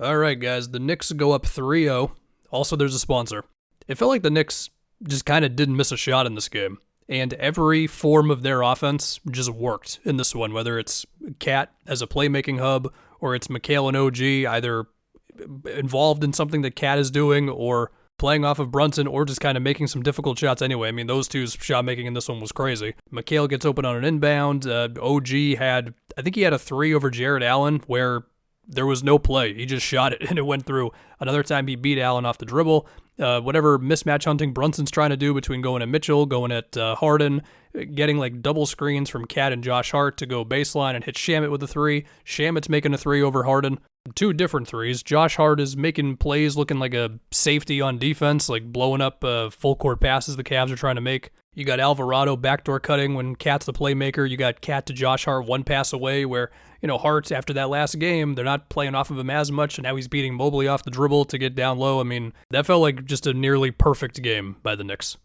All right, guys, the Knicks go up 3-0. Also, there's a sponsor. It felt like the Knicks just kind of didn't miss a shot in this game. And every form of their offense just worked in this one, whether it's Cat as a playmaking hub or it's Mikal and OG either involved in something that Cat is doing or playing off of Brunson or just kind of making some difficult shots anyway. I mean, those two's shot making in this one was crazy. Mikal gets open on an inbound. OG I think he had a three over Jared Allen where there was no play. He just shot it and it went through. Another time he beat Allen off the dribble. Whatever mismatch hunting Brunson's trying to do between going at Mitchell, going at Harden, getting like double screens from Cat and Josh Hart to go baseline and hit Shamet with a three. Shamet's making a three over Harden. Two different threes. Josh Hart is making plays looking like a safety on defense, like blowing up full court passes the Cavs are trying to make. You got Alvarado backdoor cutting when Cat's the playmaker. You got Cat to Josh Hart one pass away where, Hart, after that last game, they're not playing off of him as much, and now he's beating Mobley off the dribble to get down low. I mean, that felt like just a nearly perfect game by the Knicks.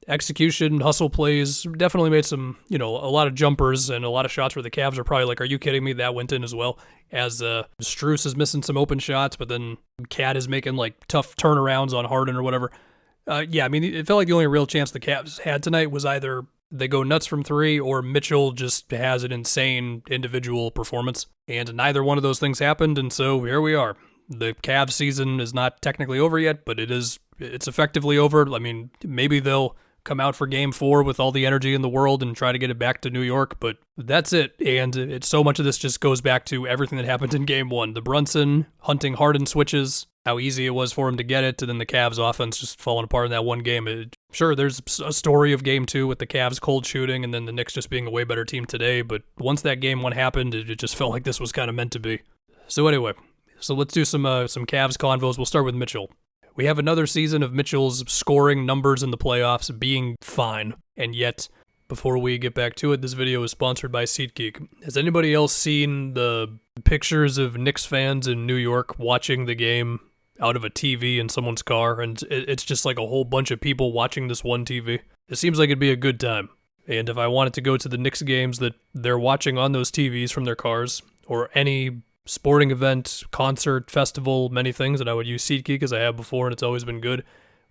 Execution, hustle plays, definitely made some, a lot of jumpers and a lot of shots where the Cavs are probably like, are you kidding me? That went in as well. As Strus is missing some open shots, but then Cat is making like tough turnarounds on Harden or whatever. It felt like the only real chance the Cavs had tonight was either they go nuts from three or Mitchell just has an insane individual performance. And neither one of those things happened, and so here we are. The Cavs season is not technically over yet, but it's effectively over. I mean, maybe they'll come out for game 4 with all the energy in the world and try to get it back to New York, but that's it. And so much of this just goes back to everything that happened in game 1. The Brunson hunting Harden switches, how easy it was for him to get it, and then the Cavs offense just falling apart in that one game. Sure, there's a story of game 2 with the Cavs cold shooting and then the Knicks just being a way better team today, but once that game 1 happened, it just felt like this was kind of meant to be. So anyway, let's do some Cavs convos. We'll start with Mitchell. We have another season of Mitchell's scoring numbers in the playoffs being fine, and yet, before we get back to it, this video is sponsored by SeatGeek. Has anybody else seen the pictures of Knicks fans in New York watching the game out of a TV in someone's car, and it's just like a whole bunch of people watching this one TV? It seems like it'd be a good time, and if I wanted to go to the Knicks games that they're watching on those TVs from their cars, or any sporting event, concert, festival, many things, and I would use SeatGeek as I have before, and it's always been good.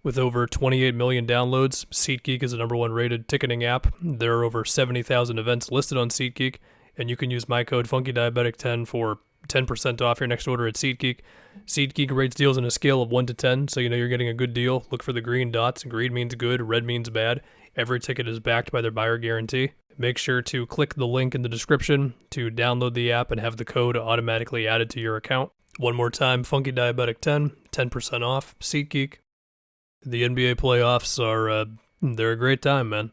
With over 28 million downloads, SeatGeek is the number 1 rated ticketing app. There are over 70,000 events listed on SeatGeek, and you can use my code FunkyDiabetic10 for 10% off your next order at SeatGeek. SeatGeek rates deals on a scale of 1 to 10, so you know you're getting a good deal. Look for the green dots. Green means good, red means bad. Every ticket is backed by their buyer guarantee. Make sure to click the link in the description to download the app and have the code automatically added to your account. One more time, FunkyDiabetic10, 10% off, SeatGeek. The NBA playoffs they're a great time, man.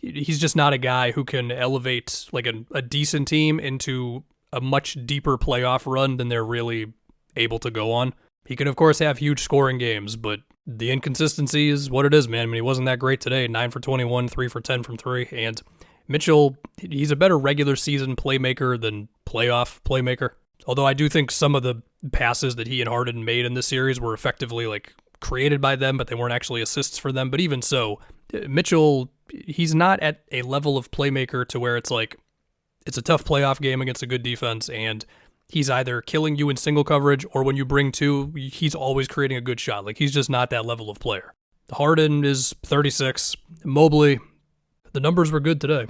He's just not a guy who can elevate like a decent team into a much deeper playoff run than they're really able to go on. He can, of course, have huge scoring games, but the inconsistency is what it is, man. I mean, he wasn't that great today. 9 for 21, 3 for 10 from 3, and Mitchell, he's a better regular season playmaker than playoff playmaker. Although I do think some of the passes that he and Harden made in this series were effectively like created by them, but they weren't actually assists for them. But even so, Mitchell, he's not at a level of playmaker to where it's like, it's a tough playoff game against a good defense, and he's either killing you in single coverage, or when you bring 2, he's always creating a good shot. Like, he's just not that level of player. Harden is 36. Mobley, the numbers were good today.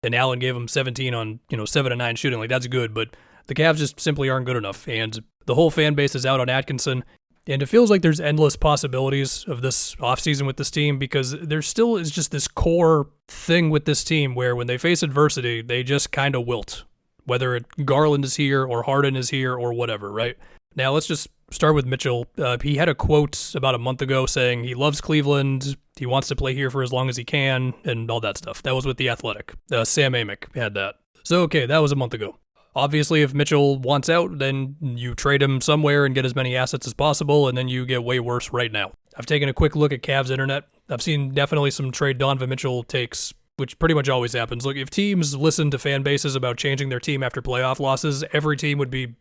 And Allen gave him 17 on, 7 and 9 shooting. Like, that's good, but the Cavs just simply aren't good enough. And the whole fan base is out on Atkinson. And it feels like there's endless possibilities of this offseason with this team, because there still is just this core thing with this team where when they face adversity, they just kind of wilt. Whether Garland is here or Harden is here or whatever, right? Now, let's just start with Mitchell. He had a quote about a month ago saying he loves Cleveland, he wants to play here for as long as he can, and all that stuff. That was with The Athletic. Sam Amick had that. So, okay, that was a month ago. Obviously, if Mitchell wants out, then you trade him somewhere and get as many assets as possible, and then you get way worse right now. I've taken a quick look at Cavs internet. I've seen definitely some trade Donovan Mitchell takes, which pretty much always happens. Look, if teams listen to fan bases about changing their team after playoff losses, every team would be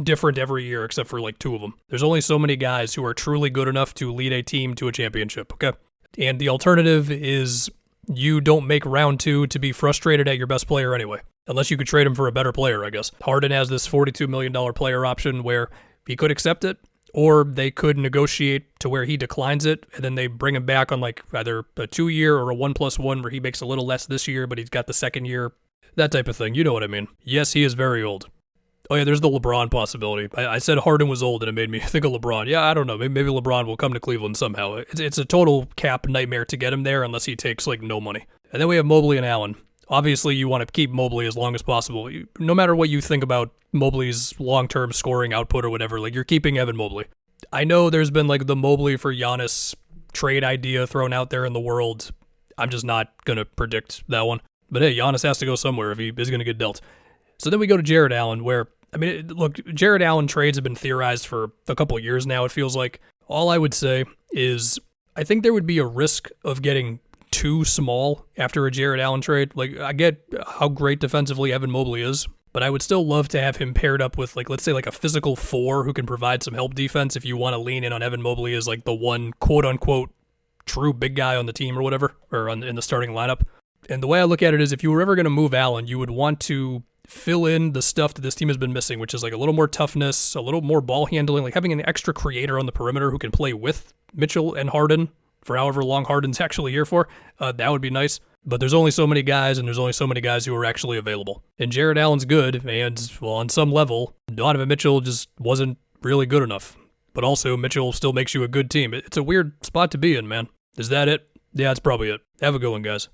different every year except for like 2 of them. There's only so many guys who are truly good enough to lead a team to a championship, okay? And the alternative is you don't make round 2 to be frustrated at your best player anyway. Unless you could trade him for a better player, I guess. Harden has this $42 million player option where He could accept it, or they could negotiate to where he declines it, and then they bring him back on like either a 2-year or a 1+1 where he makes a little less this year, but he's got the second year. That type of thing. You know what I mean. Yes, he is very old. Oh yeah, there's the LeBron possibility. I said Harden was old and it made me think of LeBron. Yeah, I don't know. Maybe LeBron will come to Cleveland somehow. It's a total cap nightmare to get him there unless he takes like no money. And then we have Mobley and Allen. Obviously, you want to keep Mobley as long as possible. No matter what you think about Mobley's long-term scoring output or whatever, like you're keeping Evan Mobley. I know there's been like the Mobley for Giannis trade idea thrown out there in the world. I'm just not going to predict that one. But hey, Giannis has to go somewhere if he is going to get dealt. So then we go to Jared Allen, where, I mean, look, Jared Allen trades have been theorized for a couple of years now, it feels like. All I would say is I think there would be a risk of getting too small after a Jared Allen trade. Like, I get how great defensively Evan Mobley is, but I would still love to have him paired up with, like, let's say, like a physical 4 who can provide some help defense if you want to lean in on Evan Mobley as, like, the one quote-unquote true big guy on the team or whatever, or in the starting lineup. And the way I look at it is if you were ever going to move Allen, you would want to fill in the stuff that this team has been missing, which is like a little more toughness, a little more ball handling, like having an extra creator on the perimeter who can play with Mitchell and Harden for however long Harden's actually here for. That would be nice. But there's only so many guys, and there's only so many guys who are actually available. And Jared Allen's good, and, well, on some level, Donovan Mitchell just wasn't really good enough. But also, Mitchell still makes you a good team. It's a weird spot to be in, man. Is that it? Yeah, that's probably it. Have a good one, guys.